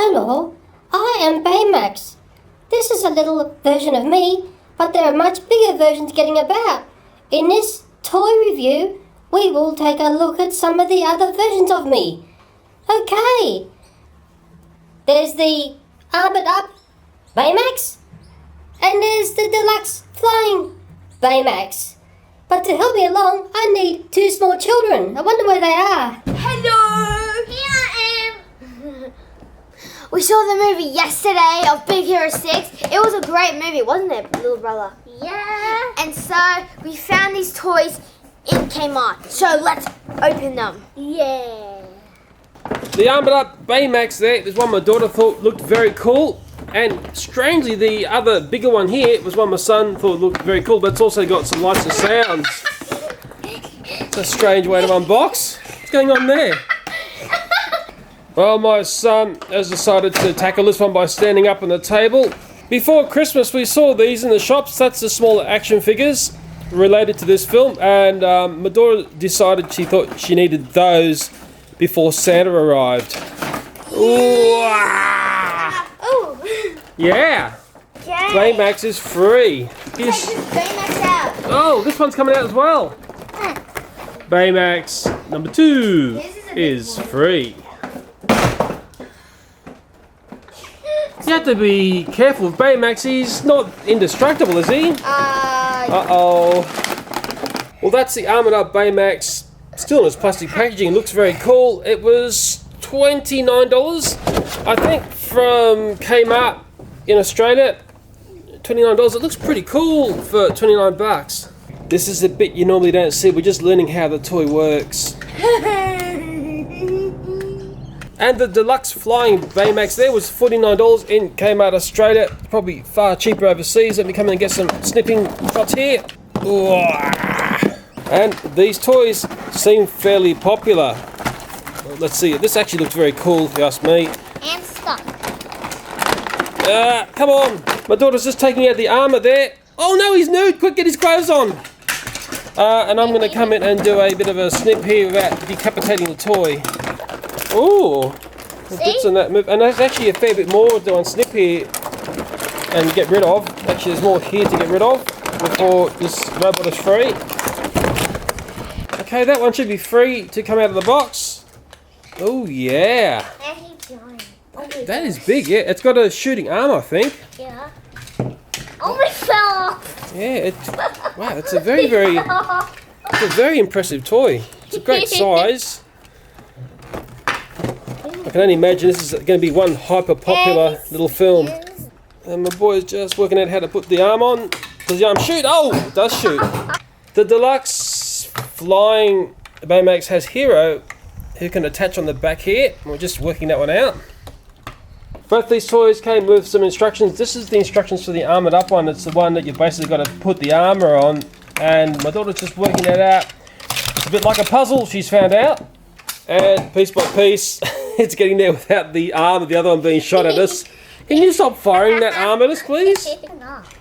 Hello, I am Baymax. This is a little version of me, but there are much bigger versions getting about. In this toy review, we will take a look at some of the other versions of me. Okay, there's the Armoured-Up BAYMAX, and there's the Deluxe Flying BAYMAX. But to help me along, I need two small children. I wonder where they are. Hello! Here I am! We saw the movie yesterday of Big Hero 6. It was a great movie, wasn't it, little brother? Yeah. And so we found these toys in Kmart. So let's open them. Yeah. The Armoured-Up BAYMAX there's one my daughter thought looked very cool. And strangely, the other bigger one here was one my son thought looked very cool, but it's also got some lights and sounds. It's a strange way to unbox. What's going on there? Well, my son has decided to tackle this one by standing up on the table. Before Christmas, we saw these in the shops. That's the smaller action figures related to this film. And my daughter decided she thought she needed those before Santa arrived. Ooh, yeah! Baymax is free. Take this Baymax out. Oh, this one's coming out as well. Baymax number 2 is free. You have to be careful with Baymax. He's not indestructible, is he? Uh-oh. Well, that's the Armoured-Up BAYMAX. Still in its plastic packaging. It looks very cool. It was $29, I think, from Kmart in Australia. $29. It looks pretty cool for 29 bucks. This is a bit you normally don't see. We're just learning how the toy works. And the Deluxe Flying BAYMAX there was $49 in Kmart Australia. Probably far cheaper overseas. Let me come in and get some snipping shots here. Ooh. And these toys seem fairly popular. Well, let's see. This actually looks very cool, if you ask me. And stuck. Come on. My daughter's just taking out the armour there. Oh no, he's nude. Quick, get his clothes on. And I'm going to come in and do a bit of a snip here without decapitating the toy. Ooh. Bits in that move. And there's actually a fair bit more to unsnip here and get rid of. Actually, there's more here to get rid of before this robot is free. Okay, that one should be free to come out of the box. Oh yeah. That is big, yeah. It's got a shooting arm, I think. Yeah. Oh, it fell off. Yeah, wow, it's a very impressive toy. It's a great size. I can only imagine this is going to be one hyper popular little film. And my boy's just working out how to put the arm on. Does the arm shoot? Oh, it does shoot. The Deluxe Flying BAYMAX has Hero, who can attach on the back here. We're just working that one out. Both these toys came with some instructions. This is the instructions for the Armoured-Up one. It's the one that you've basically got to put the armour on. And my daughter's just working that out. It's a bit like a puzzle, she's found out. And piece by piece, it's getting there without the arm of the other one being shot at us. Can you stop firing that arm at us, please?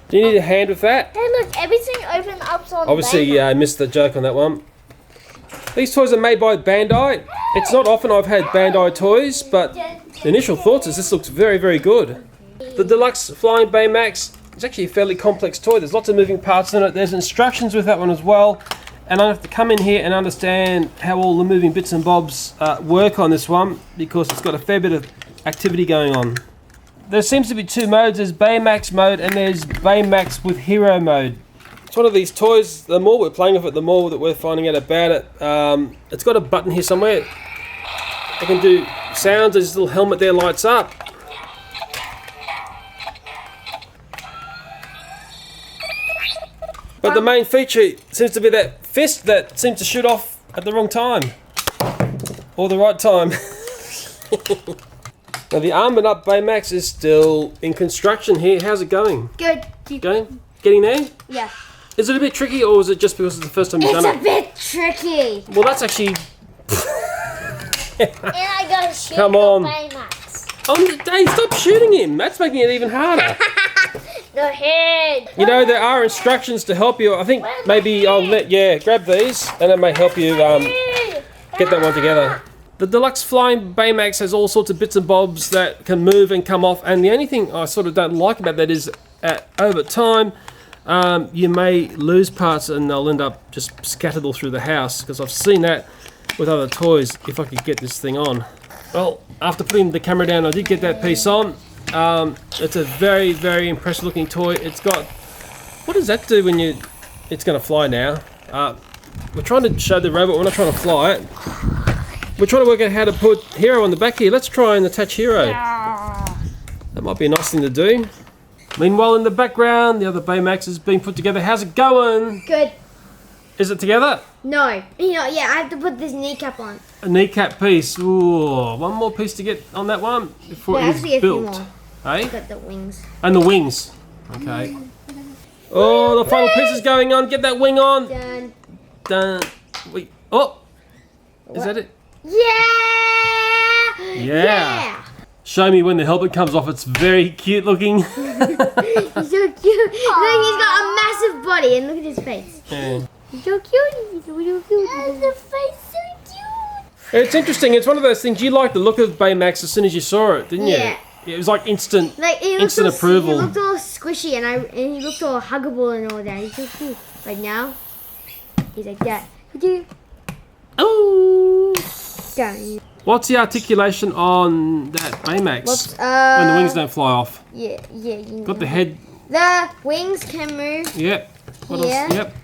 Do you need a hand with that? Hey, look, everything opened up on Obviously, I missed the joke on that one. These toys are made by Bandai. It's not often I've had Bandai toys, but the initial thoughts is this looks very, very good. The Deluxe Flying BAYMAX is actually a fairly complex toy. There's lots of moving parts in it. There's instructions with that one as well. And I have to come in here and understand how all the moving bits and bobs work on this one, because it's got a fair bit of activity going on. There seems to be two modes. There's BAYMAX mode and there's BAYMAX with Hero mode. It's one of these toys, the more we're playing with it, the more that we're finding out about it. It's got a button here somewhere. I can do sounds, this little helmet there lights up. But the main feature seems to be that fist that seems to shoot off at the wrong time. Or the right time. Now the Armoured-Up BAYMAX is still in construction here. How's it going? Good. Going? Getting there? Yeah. Is it a bit tricky, or is it just because it's the first time you've done it? It's a bit tricky. Well, that's actually... And I gotta shoot Come on. BAYMAX. Oh, Dave, stop shooting him. That's making it even harder. The head. You know, there are instructions to help you. I think maybe I'll grab these, and it may help you get that one together. The Deluxe Flying BAYMAX has all sorts of bits and bobs that can move and come off, and the only thing I sort of don't like about that is over time you may lose parts and they'll end up just scattered all through the house, because I've seen that with other toys if I could get this thing on. Well, after putting the camera down, I did get that piece on. It's a very, very impressive looking toy. It's got, what does that do when you, it's going to fly now. We're trying to show the robot, we're not trying to fly it. We're trying to work out how to put Hero on the back here. Let's try and attach Hero. That might be a nice thing to do. Meanwhile, in the background, the other Baymax is being put together. How's it going? Good. Is it together? No. Yeah, I have to put this kneecap on. A kneecap piece. Ooh, one more piece to get on that one before it is built. Hey? Got the wings. And the wings. Okay. Oh, the final piece is going on. Get that wing on. Done. Done. Wait. Oh. Is that it? Yeah! Yeah. Show me when the helmet comes off. It's very cute looking. He's so cute. Look, he's got a massive body, and look at his face. Yeah. He's so cute. He's so cute. The face so cute. It's interesting. It's one of those things. You liked the look of Baymax as soon as you saw it, didn't you? Yeah. It was like instant, He instant approval. He looked all squishy, and he looked all huggable and all that. He's so cute. But now, he's like that. Oh. Done. What's the articulation on that Baymax? When the wings don't fly off. Yeah. Got the head. The wings can move. Yep. What else? Yep.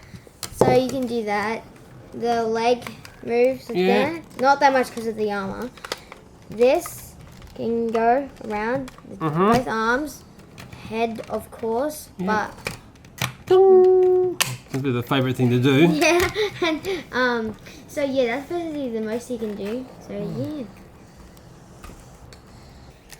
So you can do that. The leg moves like that. Not that much because of the armor. This can go around with both arms. Head, of course, but It's the favourite thing to do. yeah. And so yeah, that's basically the most he can do. So yeah.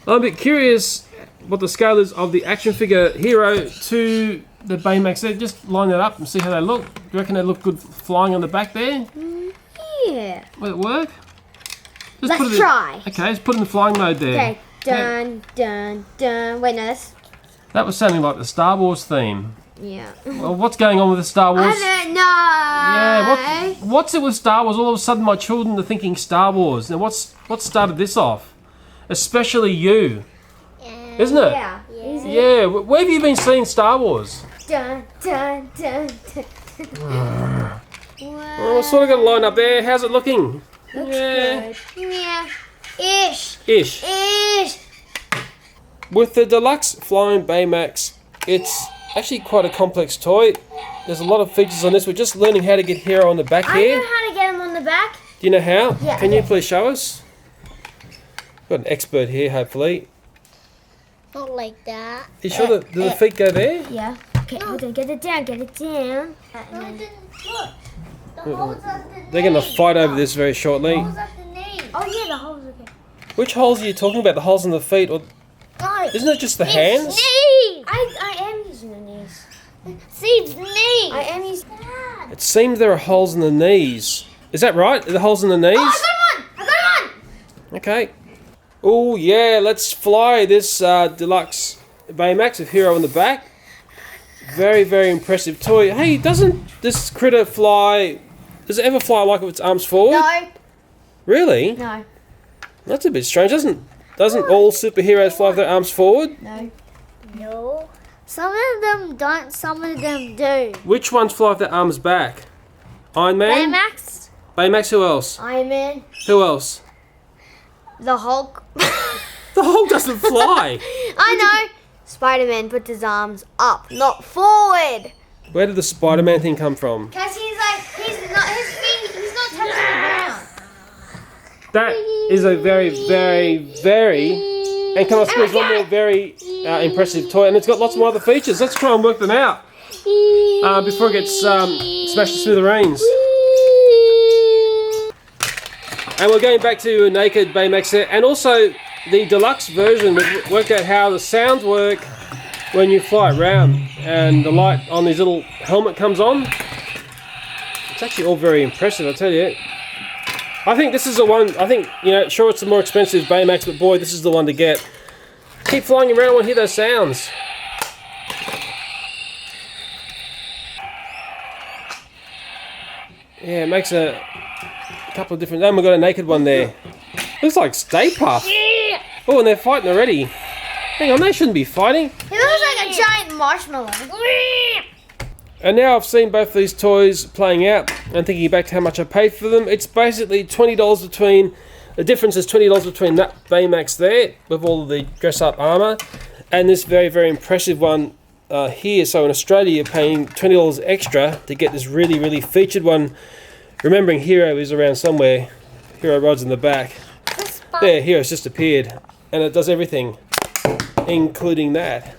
I'm a bit curious what the scale is of the action figure Hero to the Baymax there. Just line that up and see how they look. Do you reckon they look good flying on the back there? Yeah. Will it work? Just Let's put it try. Okay, let's put it in flying mode there. Okay. Dun dun dun. Wait, no, that's That was sounding like the Star Wars theme. yeah. Well, what's going on with the Star Wars? I don't know. Yeah, what's it with Star Wars? All of a sudden my children are thinking Star Wars. Now what started this off? Especially you. Isn't it? Yeah. Yeah, where have you been seeing Star Wars? Dun dun dun dun. Oh, sort of got a line up there. How's it looking? Yeah. Good. Yeah. Ish. Ish. With the Deluxe Flying BAYMAX, it's actually quite a complex toy. There's a lot of features on this. We're just learning how to get Hero on the back I here. know how to get him on the back. Do you know how? Yeah, Can you please show us? Got an expert here, hopefully. Not like that. You sure that do the feet go there? Yeah. Okay, hold on. Get it down. Get it down. They're going to fight over this very shortly. Oh yeah, the holes. Okay. Which holes are you talking about? The holes in the feet? Or isn't it just the hands? Knees. I am using the knees. See, it's knee. I am using. It seems there are holes in the knees. Is that right? Are the holes in the knees? I got him on. Okay. Oh yeah, let's fly this Deluxe BAYMAX with Hero on the back. Very, very impressive toy. Hey, doesn't this critter fly? Does it ever fly like with its arms forward? No. Really? No. That's a bit strange. Doesn't all superheroes fly with their arms forward? No. No. Some of them don't, some of them do. Which ones fly with their arms back? Iron Man? BAYMAX. BAYMAX, who else? Iron Man. Who else? The Hulk. The Hulk doesn't fly. I know. Spider-Man puts his arms up, not forward. Where did the Spider-Man thing come from? Cause he's not touching the ground. That is a very, very, very, and can I squeeze one more very impressive toy, and it's got lots more other features. Let's try and work them out before it gets smashed to smithereens. And we're going back to a naked BAYMAX there, and also the deluxe version. We've worked out how the sounds work when you fly it around, and the light on his little helmet comes on. It's actually all very impressive, I tell you. I think this is the one. I think, you know, sure, it's a more expensive BAYMAX, but boy, this is the one to get. Keep flying around and hear those sounds. Yeah, it makes a couple of different. Then we've got a naked one there. Looks like Stay Puft. Oh, and they're fighting already. Hang on, they shouldn't be fighting. It looks like a giant marshmallow. And now I've seen both these toys playing out and thinking back to how much I paid for them. It's basically $20 between, the difference is $20 between that Baymax there with all of the dress up armour and this very, very impressive one here. So in Australia you're paying $20 extra to get this really, really featured one. Remembering Hero is around somewhere. Hero rides in the back. There, Hero's just appeared. And it does everything, including that.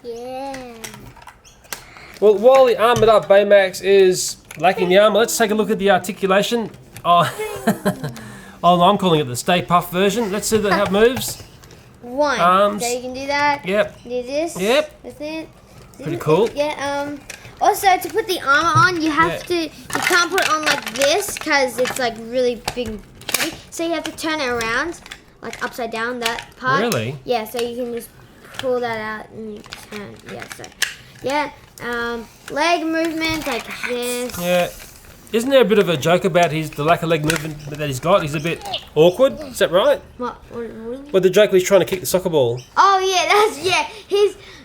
Yeah. Well, while the Armoured-Up BAYMAX is lacking the armour, let's take a look at the articulation. Oh, oh no, I'm calling it the Stay Puft version. Let's see how it moves. One. Arms. So you can do that. Yep. Do this. Yep. That's it. Pretty cool. Yeah. Also, to put the armor on, you have to. You can't put it on like this because it's like really big and heavy. So you have to turn it around, like upside down. That part. Really? Yeah. So you can just pull that out and turn. Yeah. So. Yeah. Leg movement like this. Yeah. Isn't there a bit of a joke about the lack of leg movement that he's got? He's a bit awkward. Is that right? What? Well, the joke was trying to kick the soccer ball. Oh yeah,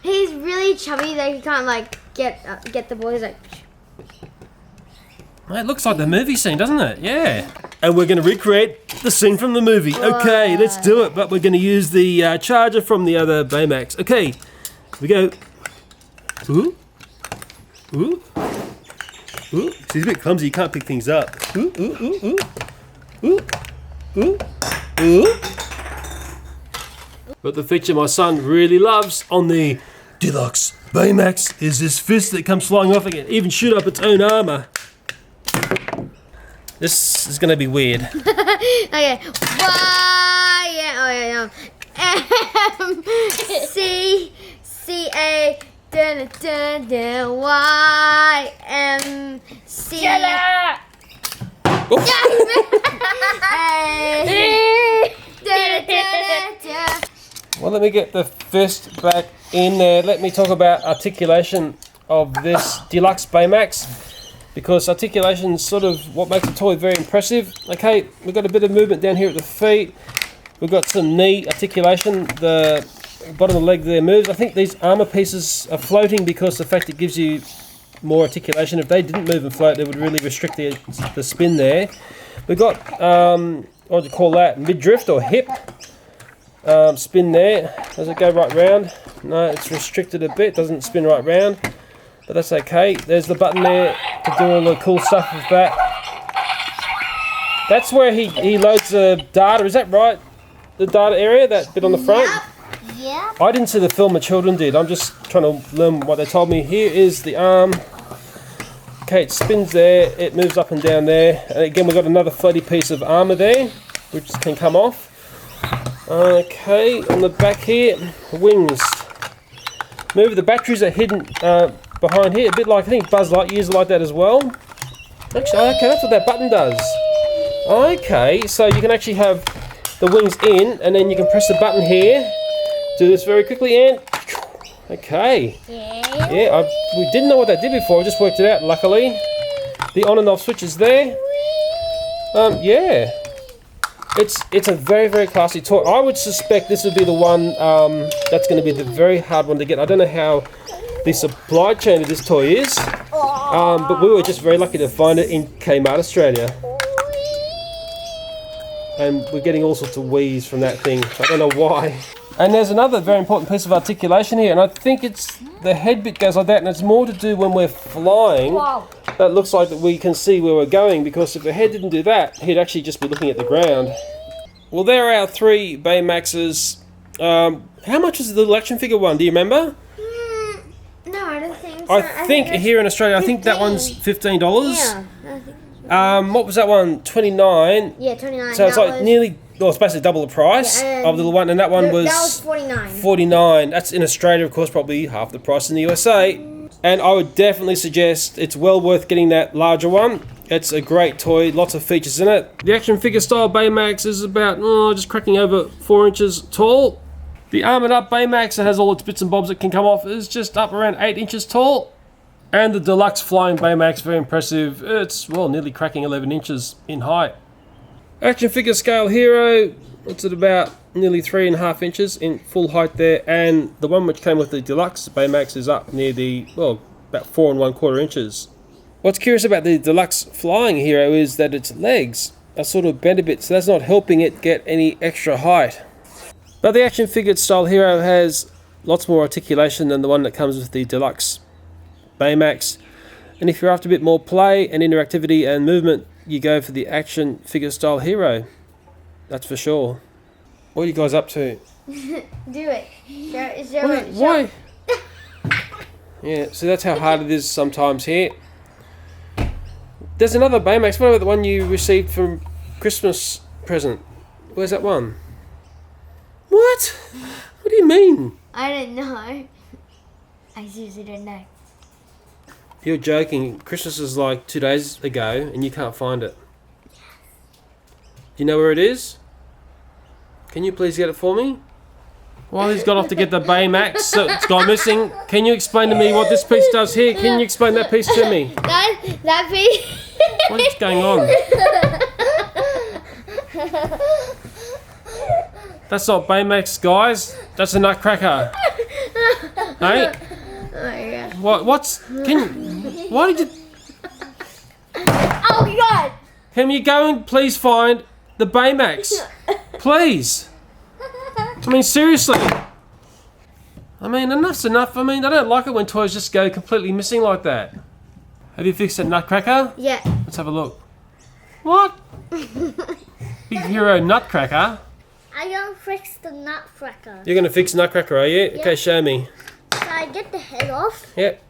He's really chubby that he can't like get the ball. He's like. It looks like the movie scene, doesn't it? Yeah. And we're going to recreate the scene from the movie. Okay, let's do it. But we're going to use the charger from the other Baymax. Okay, here we go. Ooh. Ooh. Ooh. He's a bit clumsy. You can't pick things up. Ooh, ooh, ooh, ooh. Ooh, ooh, ooh. But the feature my son really loves on the Deluxe BAYMAX is this fist that comes flying off again. Even shoot up its own armour. This is going to be weird. Okay. Y. Yeah. Oh yeah. No. C-A. Dun, dun, dun, Y-M-C. Well, let me get the fist back in there. Let me talk about articulation of this Deluxe BAYMAX, because articulation is sort of what makes the toy very impressive. Okay, we've got a bit of movement down here at the feet. We've got some knee articulation. The bottom of the leg there moves. I think these armour pieces are floating because the fact it gives you more articulation. If they didn't move and float, they would really restrict the spin there. We've got, what do you call that, mid-drift or hip spin there. Does it go right round? No, it's restricted a bit, doesn't spin right round, but that's okay. There's the button there to do all the cool stuff with that. That's where he loads the data, is that right? The data area, that bit on the front? Yeah. I didn't see the film, the children did. I'm just trying to learn what they told me. Here is the arm. Okay, it spins there, it moves up and down there. And again, we've got another floaty piece of armour there, which can come off. Okay, on the back here, wings. Move, the batteries are hidden behind here, a bit like, I think Buzz Lightyear's like that as well. Actually, okay, that's what that button does. Okay, so you can actually have the wings in, and then you can press the button here. Do this very quickly, and okay. Yeah, we didn't know what that did before. I just worked it out. Luckily, the on and off switch is there. Yeah, it's a very, very classy toy. I would suspect this would be the one that's going to be the very hard one to get. I don't know how the supply chain of this toy is, but we were just very lucky to find it in Kmart Australia. And we're getting all sorts of wheeze from that thing. I don't know why. And there's another very important piece of articulation here, and I think it's the head bit goes like that, and it's more to do when we're flying. Wow. That looks like that we can see where we're going, because if the head didn't do that, he'd actually just be looking at the ground. Well, there are our three Baymaxes. How much is the little action figure one? Do you remember? No, I don't think so. I think here in Australia, I think that one's $15. Yeah, I think so. What was that one? $29. Yeah, $29. So it's like nearly. Well, it's basically double the price of the little one, and that one was $49. $49. That's in Australia, of course, probably half the price in the USA. And I would definitely suggest it's well worth getting that larger one. It's a great toy, lots of features in it. The action figure style Baymax is about just cracking over 4 inches tall. The Armoured-Up BAYMAX that has all its bits and bobs that can come off is just up around 8 inches tall. And the Deluxe Flying BAYMAX, very impressive. It's, well, nearly cracking 11 inches in height. Action figure scale Hero, It's at about nearly 3.5 inches in full height there, and the one which came with the Deluxe Baymax is up near the, well, about 4¼ inches. What's curious about the Deluxe Flying Hero is that its legs are sort of bent a bit, so that's not helping it get any extra height. But the action figure style hero has lots more articulation than the one that comes with the Deluxe Baymax. And if you're after a bit more play and interactivity and movement, you go for the action figure style hero. That's for sure. What are you guys up to? Do it. Show it. Why? Yeah, so that's how hard it is sometimes here. There's another Baymax. What about the one you received from Christmas present? Where's that one? What? What do you mean? I don't know. I seriously don't know. You're joking. Christmas is like 2 days ago and you can't find it. Do you know where it is? Can you please get it for me? While he's gone off to get the Baymax, so it's gone missing. Can you explain to me what this piece does here? Can you explain that piece to me? That piece. What's going on? That's not Baymax, guys. That's a Nutcracker. Hey? Oh my god. Why did you... Oh god! Can you go and please find the Baymax? Please. I mean, seriously. I mean, enough's enough. I mean, I don't like it when toys just go completely missing like that. Have you fixed that Nutcracker? Yeah. Let's have a look. What? Big Hero Nutcracker? I'm gonna fix the Nutcracker. You're going to fix Nutcracker, are you? Yeah. Okay, show me. So I get the head off, Yep.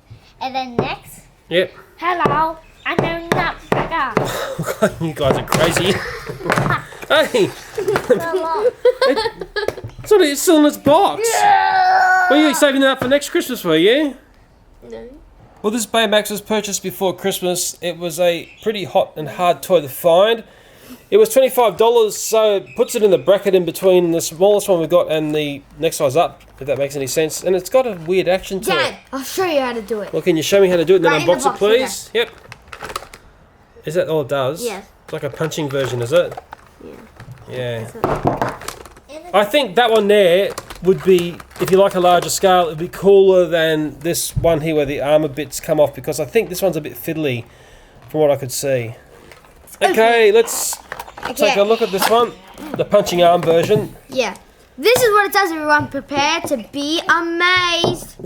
and then next, Yep. hello, I'm a Nutcracker. You guys are crazy. Hey! Hello. It's still in its box. Were you saving that up for next Christmas, were you? No. Well, this Baymax was purchased before Christmas. It was a pretty hot and hard toy to find. It was $25, so it puts it in the bracket in between the smallest one we got and the next size up, if that makes any sense. And it's got a weird action to Dad, it. I'll show you how to do it. Well, can you show me how to do it and then Right in the unbox it, box, please? Yep. Is that all it does? Yes. It's like a punching version, is it? Yeah. Yeah. I think that one there would be, if you like a larger scale, it would be cooler than this one here where the armour bits come off, because I think this one's a bit fiddly from what I could see. Okay, let's take a look at this one, the punching arm version. Yeah. This is what it does, everyone. Prepare to be amazed.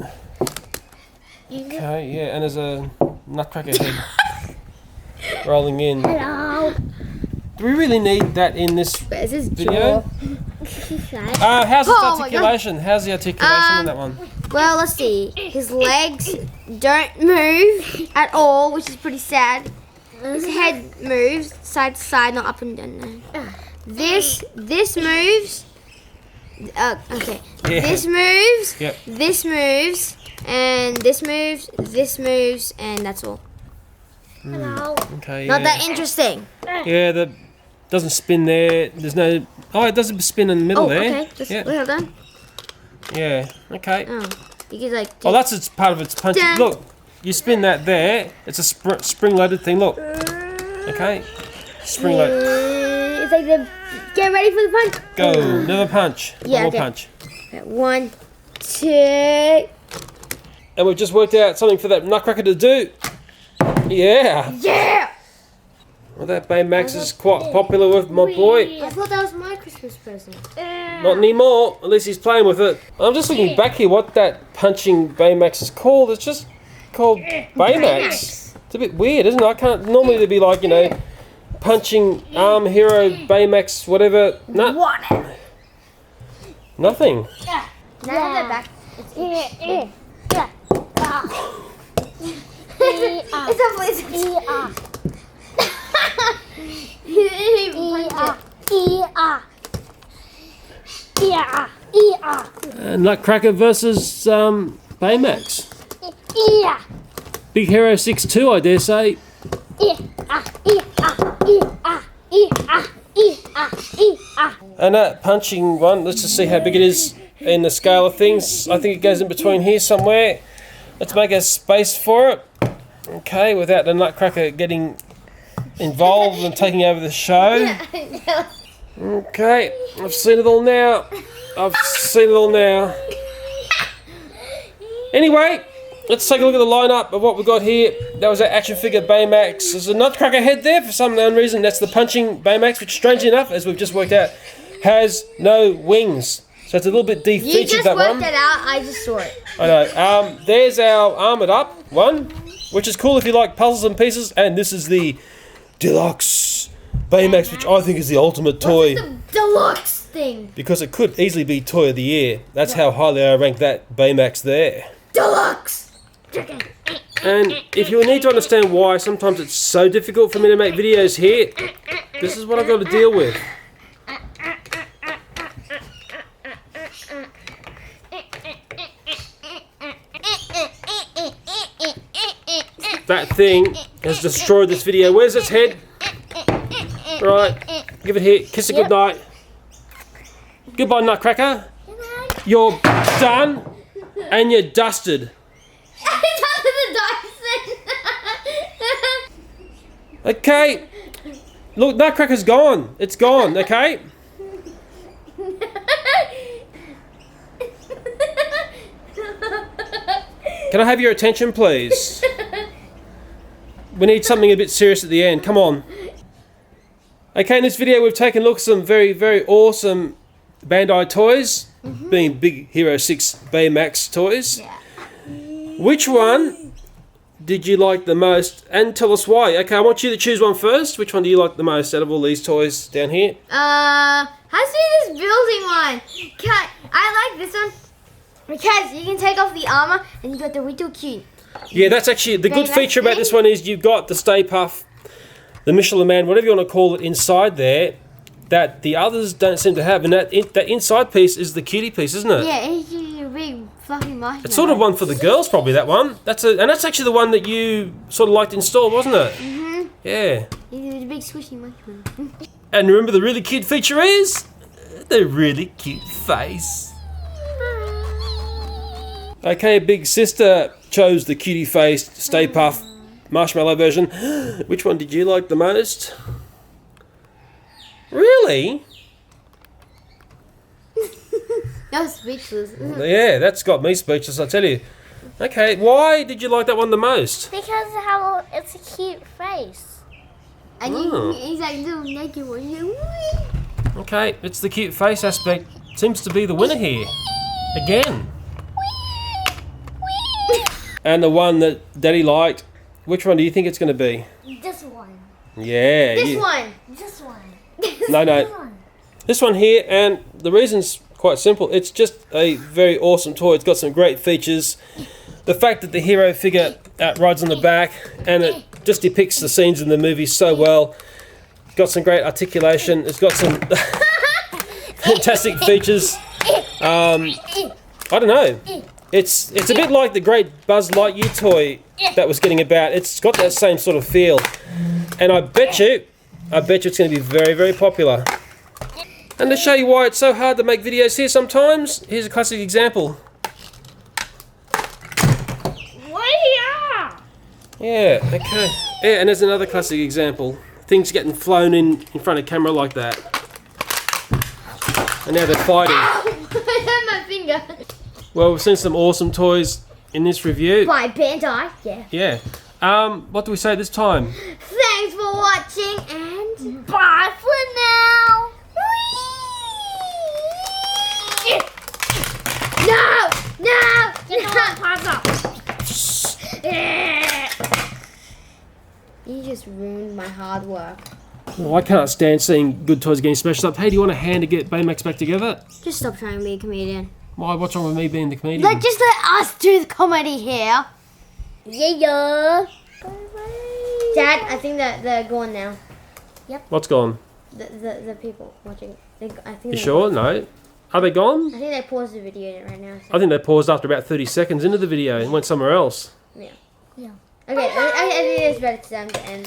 Okay, yeah, and there's a Nutcracker head rolling in. Hello. Do we really need that in this Where's his video? jaw? How's its Oh my God. articulation? How's the articulation in that one? Well, let's see. His legs don't move at all, which is pretty sad. His head moves side to side, not up and down. No. This moves. Okay. Yeah. This moves. Yep. This moves, and this moves. This moves, and that's all. Hello. Okay, Not yeah. that interesting. Yeah, the doesn't spin there. There's no. Oh, it doesn't spin in the middle Oh, there. okay. Just yeah. wait, hold on. Yeah. Okay. Oh, you could like. Oh, that's its part of its punch. Dun. Look, you spin that there. It's a spring-loaded thing. Look. Okay. Spring-loaded. It's like the. Get ready for the punch. Go. Another punch. Yeah, One more okay. punch. Okay, 1, 2. And we've just worked out something for that Nutcracker to do. Yeah. Yeah. Well, that Baymax is quite popular with my boy. I thought that was my Christmas present. Not anymore. At least he's playing with it. I'm just looking back here what that punching Baymax is called. It's just called Baymax. It's a bit weird, isn't it? I can't... Normally there'd be like, you know, punching arm hero Baymax whatever. No. What? Nothing. Now that back. It's a voice. He didn't even punch it. Nutcracker versus Baymax. Big Hero 6-2, I dare say. And that punching one, let's just see how big it is in the scale of things. I think it goes in between here somewhere. Let's make a space for it. Okay, without the Nutcracker getting involved and taking over the show. Okay, I've seen it all now. I've seen it all now. Anyway, let's take a look at the lineup of what we've got here. That was our action figure Baymax. There's a nutcracker head there for some unknown reason. That's the punching Baymax, which strangely enough, as we've just worked out, has no wings. So it's a little bit defeatured, You just that one. worked it out, I just saw it. I know. There's our Armoured-Up one, which is cool if you like puzzles and pieces. And this is the Deluxe BAYMAX, which I think is the ultimate toy. What's the deluxe thing? Because it could easily be Toy of the Year. That's how highly I rank that Baymax there. Deluxe! And if you need to understand why sometimes it's so difficult for me to make videos here, this is what I've got to deal with. That thing has destroyed this video. Where's its head? Right, give it here. Kiss it goodnight. Goodbye, Nutcracker. You're done and you're dusted. Okay. Look, Nutcracker's gone. It's gone, okay? Can I have your attention, please? We need something a bit serious at the end. Come on. Okay, in this video we've taken a look at some very, very awesome Bandai toys, being Big Hero 6 Baymax toys. Yeah. Which one did you like the most? And tell us why. Okay, I want you to choose one first. Which one do you like the most out of all these toys down here? Has to be this building one. I like this one because you can take off the armor and you got the little cute. Yeah, that's actually the good Baymax feature about this one is you've got the Stay Puff, the Michelin Man, whatever you want to call it, inside there that the others don't seem to have. And that inside piece is the cutie piece, isn't it? Yeah, it's a big fluffy marshmallow. It's sort of one for the girls, probably, that one. And that's actually the one that you sort of liked installed, wasn't it? Mm-hmm. Yeah. It's a big squishy marshmallow. And remember the really cute feature is? The really cute face. Okay, big sister chose the cutie faced Stay Puff marshmallow version. Which one did you like the most? Really? That was speechless. Yeah, that's got me speechless, I tell you. Okay, why did you like that one the most? Because how it's a cute face. And Oh. he's like little naked one. He's like, Okay, it's the cute face aspect. Seems to be the winner here. Again. And the one that Daddy liked, which one do you think it's going to be? This one. Yeah. this one. This one. No, no. This one. This one here, and the reason's quite simple. It's just a very awesome toy. It's got some great features. The fact that the hero figure rides on the back, and it just depicts the scenes in the movie so well. It's got some great articulation. It's got some fantastic features. I don't know. It's a bit like the great Buzz Lightyear toy that was getting about. It's got that same sort of feel. And I bet you it's going to be very, very popular. And to show you why it's so hard to make videos here sometimes, here's a classic example. Yeah, okay. Yeah, and there's another classic example. Things getting flown in front of camera like that. And now they're fighting. I hurt my finger. Well, we've seen some awesome toys in this review. By Bandai, yeah. Yeah. What do we say this time? Thanks for watching and Bye for now. no, no, You know what? Pause up. You just ruined my hard work. Well, I can't stand seeing good toys getting smashed up. Hey, do you want a hand to get Baymax back together? Just stop trying to be a comedian. Why? What's wrong with me being the comedian? Just let us do the comedy here. Yeah. Dad, I think that they're gone now. What's gone? The people watching. I think. You sure? No. Are they gone? I think they paused the video right now. So. I think they paused after about 30 seconds into the video and went somewhere else. Yeah. Yeah. Okay, I think it's better time to end.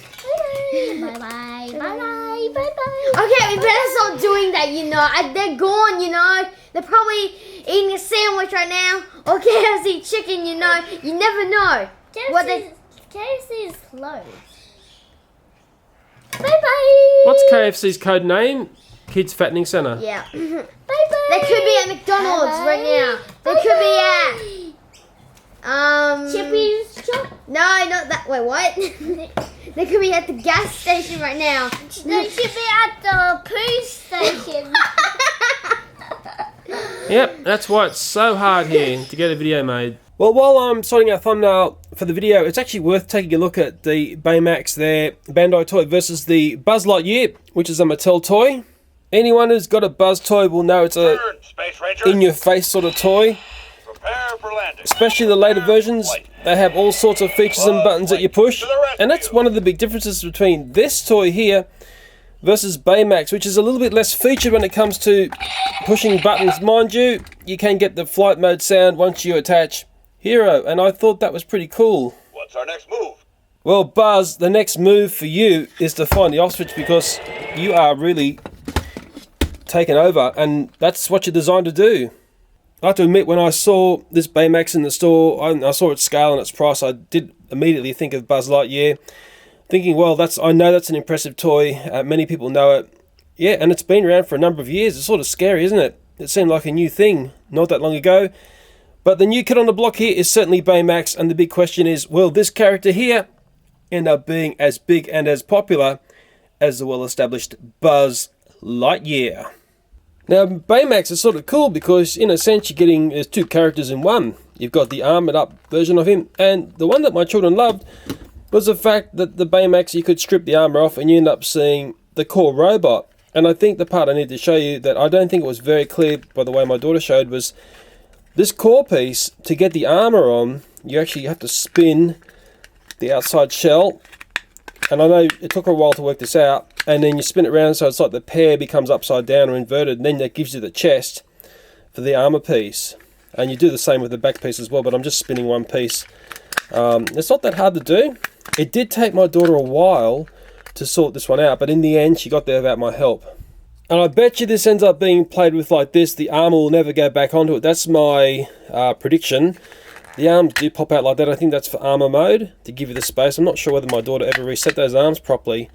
Bye bye. Bye bye. Bye bye. Okay, we better stop doing that, you know. They're gone, you know. They're probably eating a sandwich right now. Or KFC chicken, you know. You never know. KFC is closed. Bye bye. What's KFC's code name? kids fattening centre. Yeah. Bye-bye. They could be at McDonald's right now. They could be at Chippy's shop. no, not that. Wait, what? They could be at the gas station right now. They should be at the police station. Yep, that's why it's so hard here to get a video made. Well, while I'm sorting out a thumbnail for the video, it's actually worth taking a look at the Baymax there, Bandai toy versus the Buzz Lightyear, which is a Mattel toy. Anyone who's got a Buzz toy will know it's a in-your-face sort of toy. Prepare for landing. Especially the later versions, they have all sorts of features and buttons that you push. And that's one of the big differences between this toy here versus Baymax, which is a little bit less featured when it comes to pushing buttons. Mind you, you can get the flight mode sound once you attach Hero, and I thought that was pretty cool. What's our next move? Well, Buzz, the next move for you is to find the off switch, because you are really taken over, and that's what you're designed to do. I have to admit, when I saw this Baymax in the store, I saw its scale and its price, I did immediately think of Buzz Lightyear, thinking, well, I know that's an impressive toy, many people know it. Yeah, and it's been around for a number of years. It's sort of scary, isn't it? It seemed like a new thing not that long ago. But the new kid on the block here is certainly Baymax, and the big question is, will this character here end up being as big and as popular as the well-established Buzz Lightyear? Now, Baymax is sort of cool because, in a sense, you're getting there's two characters in one. You've got the armored-up version of him, and the one that my children loved was the fact that the Baymax, you could strip the armor off and you end up seeing the core robot. And I think the part I need to show you that I don't think it was very clear by the way my daughter showed was this core piece. To get the armor on, you actually have to spin the outside shell. And I know it took a while to work this out. And then you spin it around so it's like the pear becomes upside down or inverted. And then that gives you the chest for the armor piece. And you do the same with the back piece as well, but I'm just spinning one piece. It's not that hard to do. It did take my daughter a while to sort this one out, but in the end she got there without my help. And I bet you this ends up being played with like this. The armor will never go back onto it. That's my prediction. The arms do pop out like that. I think that's for armor mode, to give you the space. I'm not sure whether my daughter ever reset those arms properly.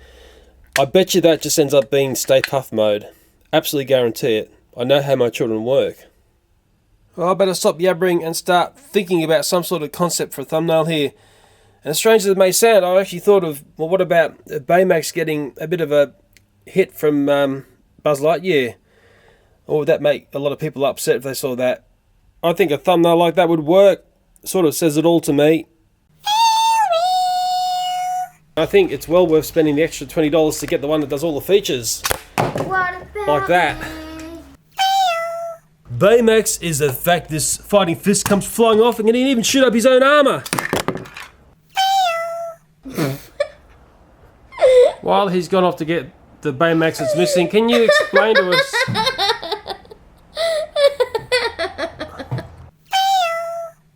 I bet you that just ends up being Stay Puft mode. Absolutely guarantee it. I know how my children work. Well, I better stop yabbering and start thinking about some sort of concept for a thumbnail here. And as strange as it may sound, I actually thought of, well, what about Baymax getting a bit of a hit from Buzz Lightyear? Or would that make a lot of people upset if they saw that? I think a thumbnail like that would work. Sort of says it all to me. I think it's well worth spending the extra $20 to get the one that does all the features. Like that. Baymax is the fact this fighting fist comes flying off and can even shoot up his own armor. While he's gone off to get the Baymax that's missing, can you explain to us?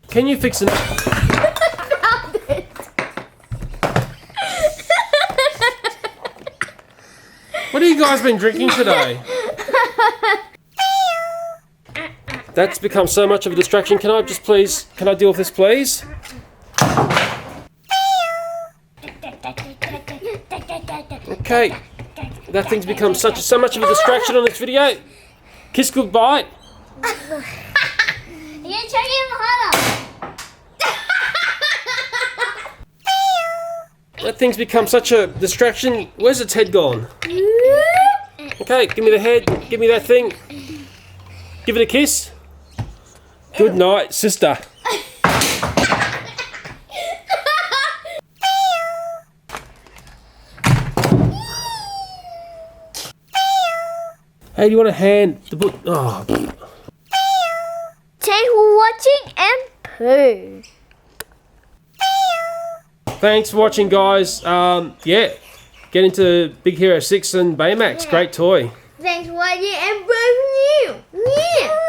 Can you fix it? What have you guys been drinking today? That's become so much of a distraction. Can I deal with this, please? Okay. That thing's become so much of a distraction on this video. Kiss goodbye. You're checking harder. That thing's become such a distraction. Where's its head gone? Okay, give me the head. Give me that thing. Give it a kiss. Good night, sister. Hey, do you want a hand? Oh. Thanks for watching and poo. Thanks for watching, guys. Yeah, get into Big Hero 6 and Baymax. Great toy. Thanks for watching and poo from you. Yeah.